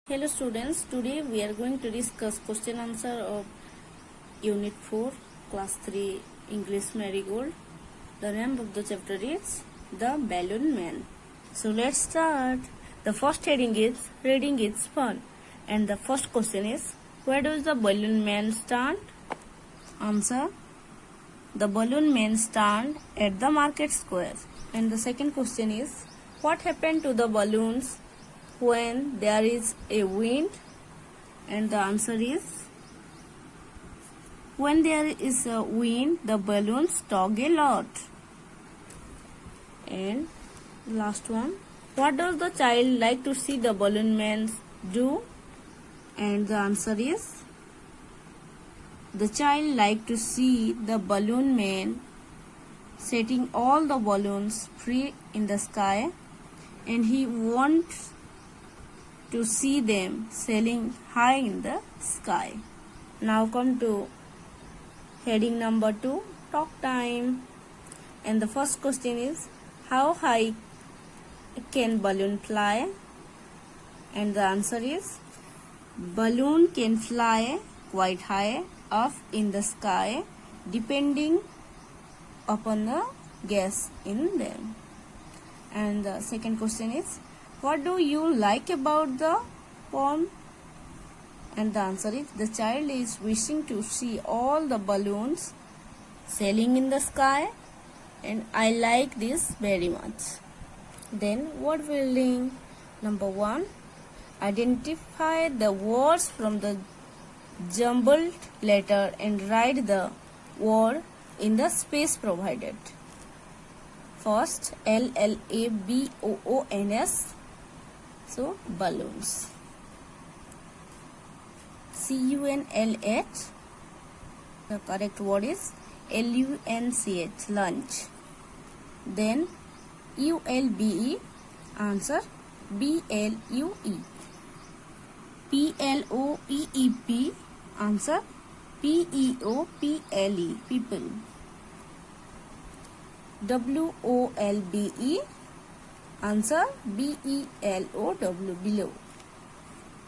Hello students, today we are going to discuss question answer of Unit 4, Class 3 English Marigold. The name of the chapter is The Balloon Man. So let's start. The first heading is Reading is Fun. And the first question is, where does the balloon man stand? Answer, the balloon man stand at the market square. And the second question is, what happened to the balloons when there is a wind? And the answer is, when there is a wind, the balloons talk a lot. And last one, what does the child like to see the balloon man do? And the answer is, the child like to see the balloon man setting all the balloons free in the sky, and he wants to see them sailing high in the sky. Now come to heading number 2, talk time. And the first question is, how high can balloon fly? And the answer is, balloon can fly quite high up in the sky depending upon the gas in them. And the second question is, what do you like about the poem? And the answer is, the child is wishing to see all the balloons sailing in the sky, and I like this very much. Then word building. Number 1, identify the words from the jumbled letter and write the word in the space provided. First, LLABOONS. So, balloons. CUNLH. The correct word is LUNCH, lunch. Then, ULBE. Answer, BLUE. PLOEEP. Answer, PEOPLE, people. WOLBE. Answer, BELOW, below.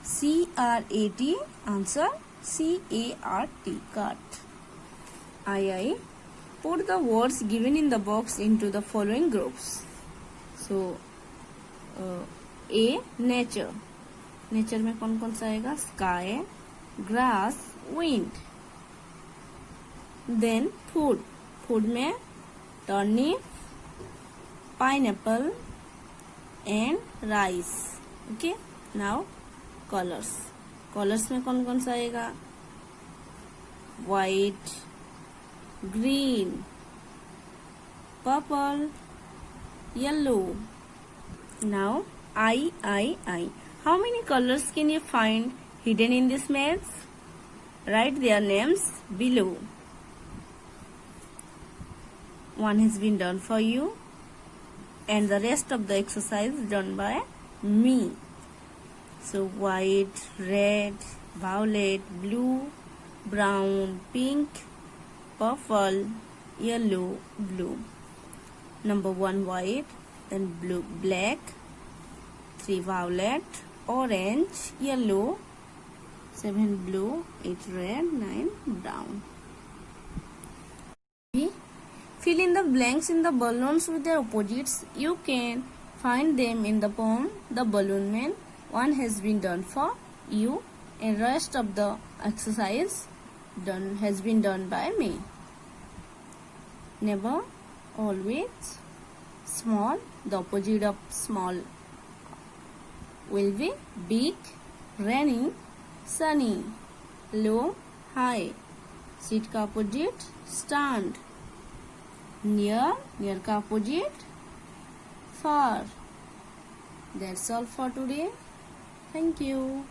CRAT. Answer, CART, cart. II. Put the words given in the box into the following groups. So, A, nature. Nature में कौन कौन सा आएगा? Sky, grass, wind. Then food. Food में turnip, pineapple and rice. Okay. Now colours. Colours में कौन कौन सा आएगा? White, green, purple, yellow. Now I. How many colors can you find hidden in this maze? Write their names below. One has been done for you, and the rest of the exercise is done by me. So white, red, violet, blue, brown, pink, purple, yellow, blue. Number 1 white, then blue, black, 3 violet, orange, yellow, 7 blue, 8 red, 9 brown. Fill in the blanks in the balloons with their opposites. You can find them in the poem The Balloon Man. One has been done for you, and rest of the exercise has been done by me. Never, always, small. The opposite of small will be big, rainy, sunny, low, high. Sit का opposite, stand. Near, near का opposite, far. That's all for today. Thank you.